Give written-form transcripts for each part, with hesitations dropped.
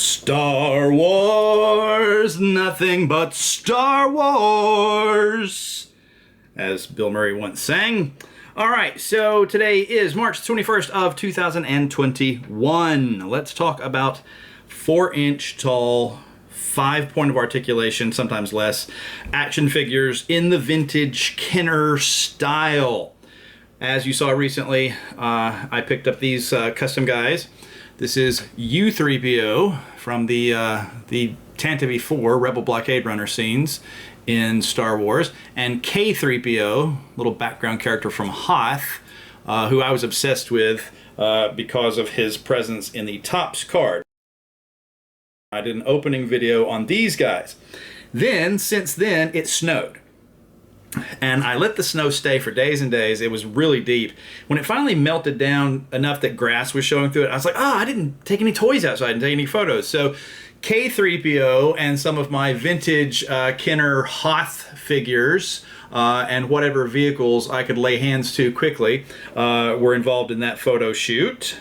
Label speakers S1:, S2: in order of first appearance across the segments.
S1: Star Wars, nothing but Star Wars, as Bill Murray once sang. All right, so today is March 21st of 2021. Let's talk about 4-inch tall, 5-point of articulation, sometimes less, action figures in the vintage Kenner style. As you saw recently, I picked up these custom guys. This is U-3PO from the Tantive 4 Rebel Blockade Runner scenes in Star Wars, and K-3PO, little background character from Hoth, who I was obsessed with because of his presence in the Topps card. I did an opening video on these guys. Then, since then, it snowed. And I let the snow stay for days and days. It was really deep. When it finally melted down enough that grass was showing through it, I was like, oh, I didn't take any toys out, so I didn't take any photos. So K-3PO and some of my vintage Kenner Hoth figures and whatever vehicles I could lay hands to quickly were involved in that photo shoot.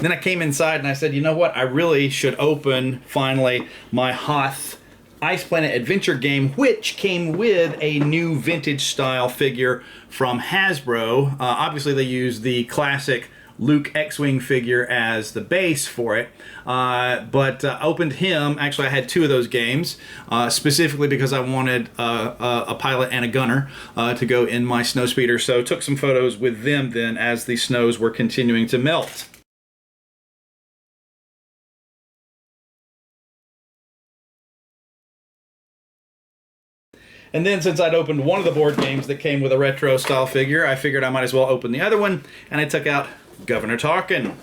S1: Then I came inside and I said, you know what? I really should open, finally, my Hoth Ice Planet Adventure game, which came with a new vintage style figure from Hasbro. Obviously, they used the classic Luke X-Wing figure as the base for it, but opened him. Actually, I had 2 of those games, specifically because I wanted a pilot and a gunner to go in my snowspeeder. So took some photos with them then as the snows were continuing to melt. And then since I'd opened one of the board games that came with a retro style figure, I figured I might as well open the other one, and I took out Governor Tarkin.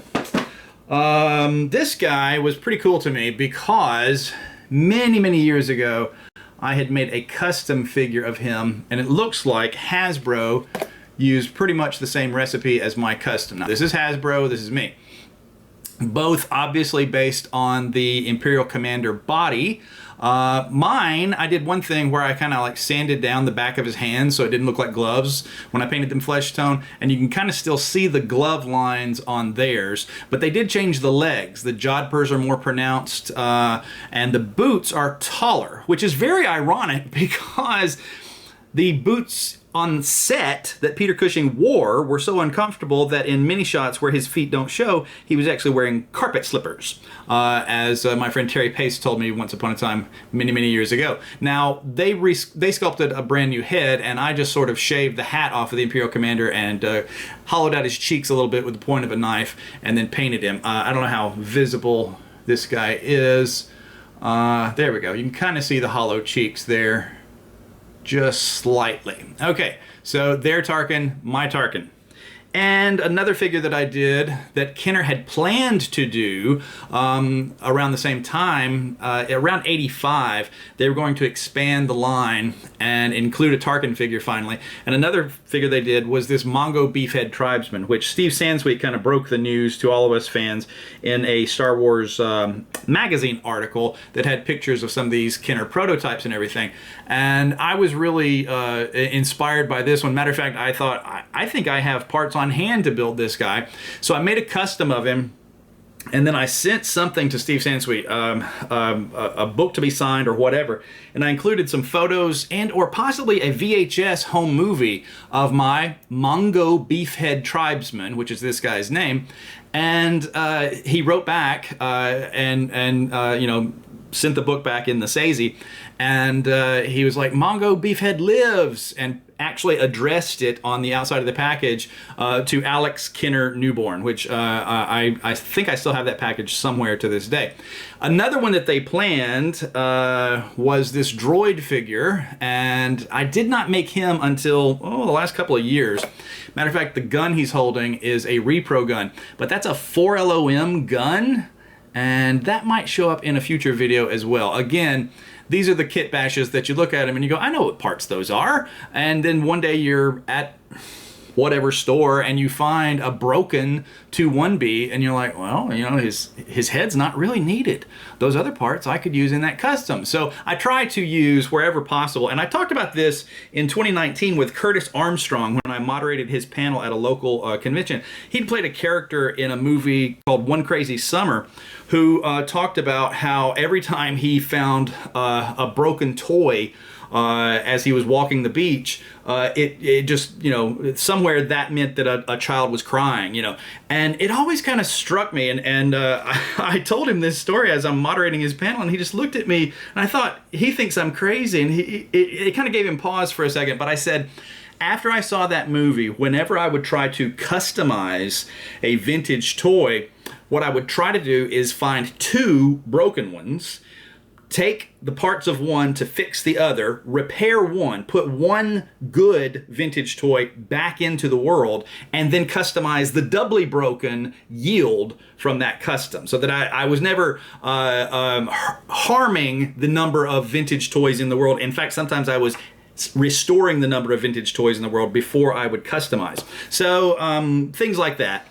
S1: This guy was pretty cool to me because many years ago I had made a custom figure of him, and it looks like Hasbro used pretty much the same recipe as my custom. Now, this is Hasbro, this is me. Both obviously based on the Imperial Commander body. Mine, I did one thing where I kind of like sanded down the back of his hands so it didn't look like gloves when I painted them flesh tone, and you can kind of still see the glove lines on theirs, but they did change the legs. The jodhpurs are more pronounced, and the boots are taller, which is very ironic because the boots on set that Peter Cushing wore were so uncomfortable that in many shots where his feet don't show, he was actually wearing carpet slippers, as my friend Terry Pace told me once upon a time many years ago. Now, they sculpted a brand new head, and I just sort of shaved the hat off of the Imperial Commander and hollowed out his cheeks a little bit with the point of a knife and then painted him. I don't know how visible this guy is. There we go. You can kind of see the hollow cheeks there. Just slightly. Okay, so their Tarkin, my Tarkin. And another figure that I did that Kenner had planned to do around the same time, around 85, they were going to expand the line and include a Tarkin figure finally. And another figure they did was this Mongo Beefhead Tribesman, which Steve Sansweet kind of broke the news to all of us fans in a Star Wars magazine article that had pictures of some of these Kenner prototypes and everything. And I was really inspired by this one. Matter of fact, I thought, I think I have parts on hand to build this guy. So I made a custom of him, and then I sent something to Steve Sansweet, a book to be signed or whatever, and I included some photos and or possibly a VHS home movie of my Mongo Beefhead Tribesman, which is this guy's name, and he wrote back and you know, sent the book back in the SAISY, and he was like, Mongo Beefhead lives, and actually addressed it on the outside of the package to Alex Kenner Newborn, which I think I still have that package somewhere to this day. Another one that they planned was this droid figure, and I did not make him until the last couple of years. Matter of fact, the gun he's holding is a repro gun, but that's a 4LOM gun, and that might show up in a future video as well. Again, these are the kit bashes that you look at them and you go, I know what parts those are. And then one day you're at whatever store and you find a broken 2-1B and you're like, well, you know, his head's not really needed. Those other parts I could use in that custom. So I try to use wherever possible. And I talked about this in 2019 with Curtis Armstrong when I moderated his panel at a local convention. He'd played a character in a movie called One Crazy Summer who talked about how every time he found a broken toy as he was walking the beach, it just, you know, somewhere that meant that a child was crying, you know. And it always kind of struck me, and I told him this story as I'm moderating his panel, and he just looked at me, and I thought, he thinks I'm crazy, and it kind of gave him pause for a second, but I said, after I saw that movie, whenever I would try to customize a vintage toy, what I would try to do is find 2 broken ones, take the parts of one to fix the other, repair one, put one good vintage toy back into the world, and then customize the doubly broken yield from that custom, so that I was never harming the number of vintage toys in the world. In fact, sometimes I was restoring the number of vintage toys in the world before I would customize. So things like that.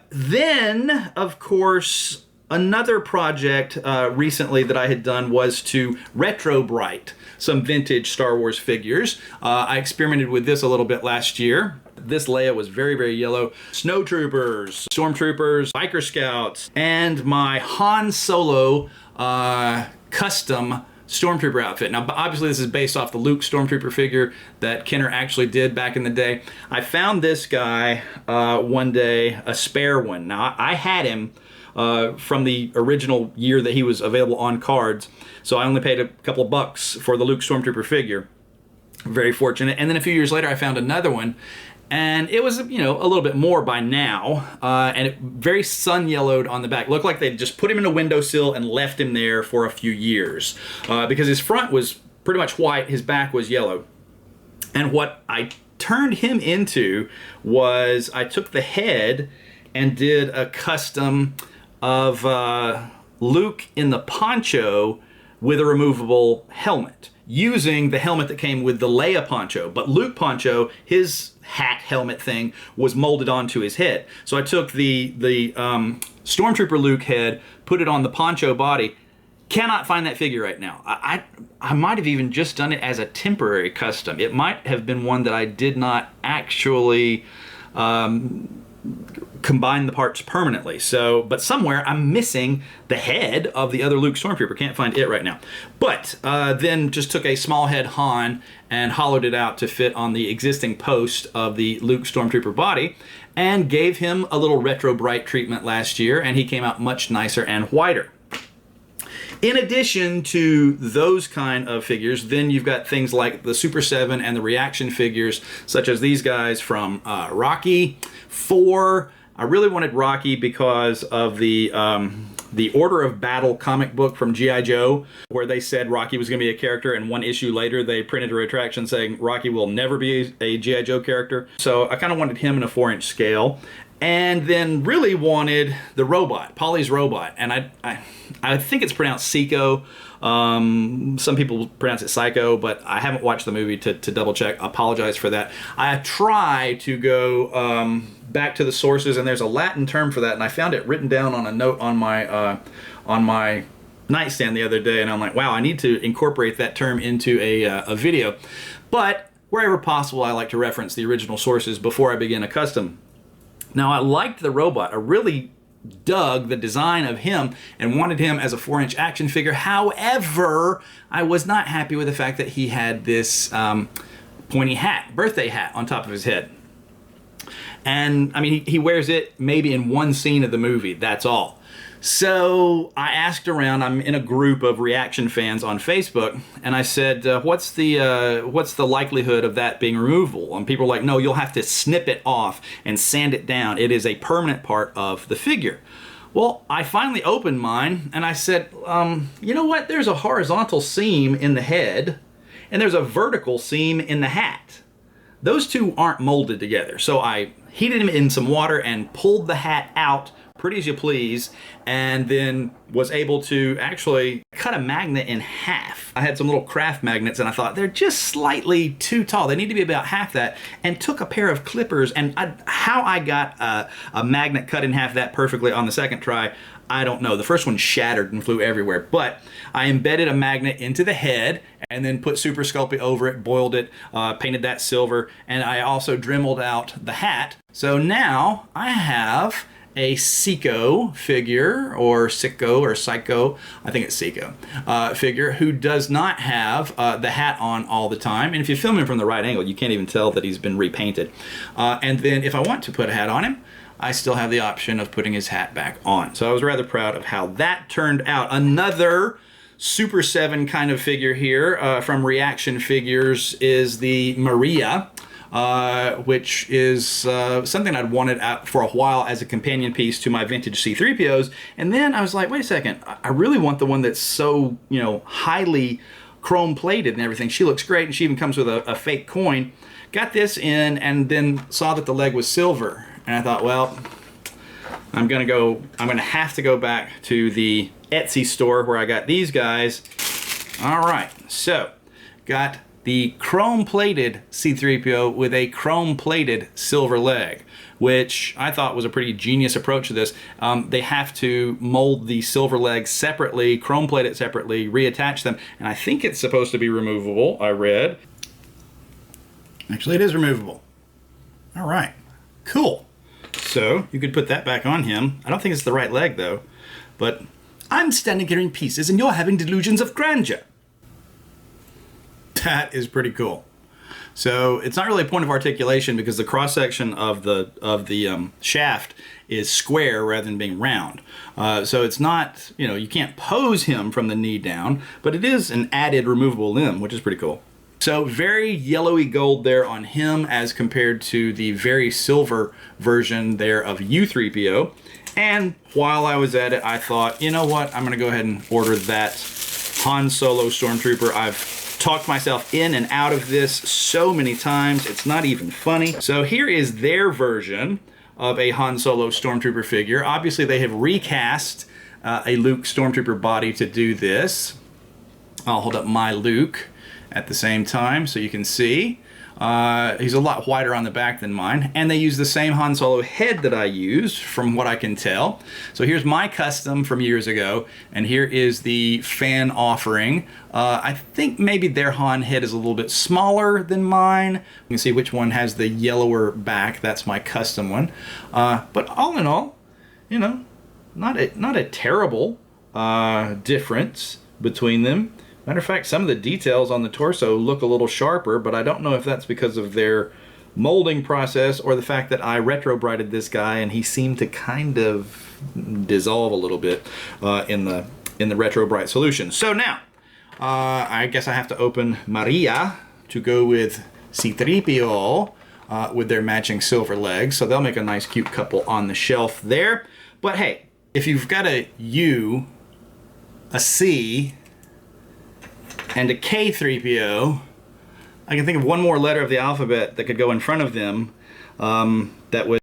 S1: Then, of course, another project recently that I had done was to retro-bright some vintage Star Wars figures. I experimented with this a little bit last year. This Leia was very, very yellow. Snowtroopers, Stormtroopers, Biker Scouts, and my Han Solo custom Stormtrooper outfit. Now, obviously this is based off the Luke Stormtrooper figure that Kenner actually did back in the day. I found this guy one day, a spare one. Now, I had him from the original year that he was available on cards, so I only paid a couple of bucks for the Luke Stormtrooper figure. Very fortunate. And then a few years later I found another one, and it was, you know, a little bit more by now, and it very sun yellowed on the back. Looked like they'd just put him in a windowsill and left him there for a few years, because his front was pretty much white, his back was yellow. And what I turned him into was I took the head and did a custom of Luke in the poncho with a removable helmet, using the helmet that came with the Leia poncho. But Luke poncho, his hat helmet thing, was molded onto his head. So I took the Stormtrooper Luke head, put it on the poncho body. Cannot find that figure right now. I might have even just done it as a temporary custom. It might have been one that I did not actually combine the parts permanently. So, but somewhere I'm missing the head of the other Luke Stormtrooper. Can't find it right now. But then just took a small head Han and hollowed it out to fit on the existing post of the Luke Stormtrooper body, and gave him a little retro bright treatment last year, and he came out much nicer and whiter. In addition to those kind of figures, then you've got things like the Super 7 and the reaction figures, such as these guys from Rocky 4. I really wanted Rocky because of the Order of Battle comic book from G.I. Joe, where they said Rocky was going to be a character, and one issue later they printed a retraction saying Rocky will never be a G.I. Joe character. So I kind of wanted him in a 4-inch scale. And then really wanted the robot, Polly's robot. And I think it's pronounced Seiko. Some people pronounce it Psycho, but I haven't watched the movie to double check. I apologize for that. I try to go back to the sources, and there's a Latin term for that, and I found it written down on a note on my nightstand the other day, and I'm like, wow, I need to incorporate that term into a video. But wherever possible, I like to reference the original sources before I begin a custom. Now, I liked the robot. I really dug the design of him and wanted him as a 4-inch action figure. However, I was not happy with the fact that he had this pointy hat, birthday hat, on top of his head. And, I mean, he wears it maybe in one scene of the movie. That's all. So I asked around. I'm in a group of reaction fans on Facebook, and I said, what's the likelihood of that being removable? And people were like, no, you'll have to snip it off and sand it down. It is a permanent part of the figure. Well, I finally opened mine, and I said, you know what? There's a horizontal seam in the head, and there's a vertical seam in the hat. Those two aren't molded together. So I heated him in some water and pulled the hat out pretty as you please, and then was able to actually cut a magnet in half. I had some little craft magnets and I thought they're just slightly too tall. They need to be about half that, and took a pair of clippers, and how I got a magnet cut in half that perfectly on the second try, I don't know. The first one shattered and flew everywhere, but I embedded a magnet into the head and then put Super Sculpey over it, boiled it, painted that silver, and I also dremeled out the hat. So now I have a Seiko figure, or Sicko, or Psycho, I think it's Seiko, figure, who does not have the hat on all the time. And if you film him from the right angle, you can't even tell that he's been repainted. And then if I want to put a hat on him, I still have the option of putting his hat back on. So I was rather proud of how that turned out. Another Super 7 kind of figure here from Reaction Figures is the Maria, which is something I'd wanted out for a while as a companion piece to my vintage C-3POs. And then I was like, wait a second, I really want the one that's so, you know, highly chrome plated and everything. She looks great, and she even comes with a fake coin. Got this in, and then saw that the leg was silver. And I thought, well, I'm gonna have to go back to the Etsy store where I got these guys. All right, so got the chrome-plated C-3PO with a chrome-plated silver leg, which I thought was a pretty genius approach to this. They have to mold the silver legs separately, chrome-plate it separately, reattach them, and I think it's supposed to be removable, I read. Actually, it is removable. All right, cool. So you could put that back on him. I don't think it's the right leg though, but I'm standing here in pieces and you're having delusions of grandeur. That is pretty cool. So it's not really a point of articulation because the cross section of the shaft is square rather than being round. So it's not, you know, you can't pose him from the knee down, but it is an added removable limb, which is pretty cool. So very yellowy gold there on him as compared to the very silver version there of U-3PO. And while I was at it, I thought, you know what, I'm gonna go ahead and order that Han Solo Stormtrooper. I've talked myself in and out of this so many times, it's not even funny. So here is their version of a Han Solo Stormtrooper figure. Obviously they have recast a Luke Stormtrooper body to do this. I'll hold up my Luke at the same time so you can see. He's a lot whiter on the back than mine, and they use the same Han Solo head that I used from what I can tell. So here's my custom from years ago, and here is the fan offering. I think maybe their Han head is a little bit smaller than mine. You can see which one has the yellower back. That's my custom one. But all in all, you know, not a terrible difference between them. Matter of fact, some of the details on the torso look a little sharper, but I don't know if that's because of their molding process or the fact that I retro-brighted this guy and he seemed to kind of dissolve a little bit in the retro-bright solution. So now, I guess I have to open Maria to go with C-3PO with their matching silver legs. So they'll make a nice cute couple on the shelf there. But hey, if you've got a U, a C, and a K-3PO, I can think of one more letter of the alphabet that could go in front of them that would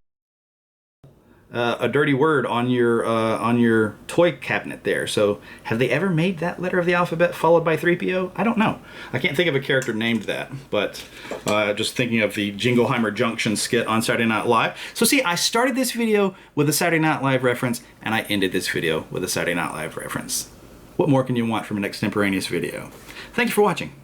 S1: a dirty word on your toy cabinet there. So have they ever made that letter of the alphabet followed by 3PO? I don't know. I can't think of a character named that, but just thinking of the Jingleheimer Junction skit on Saturday Night Live. So see, I started this video with a Saturday Night Live reference, and I ended this video with a Saturday Night Live reference. What more can you want from an extemporaneous video? Thank you for watching.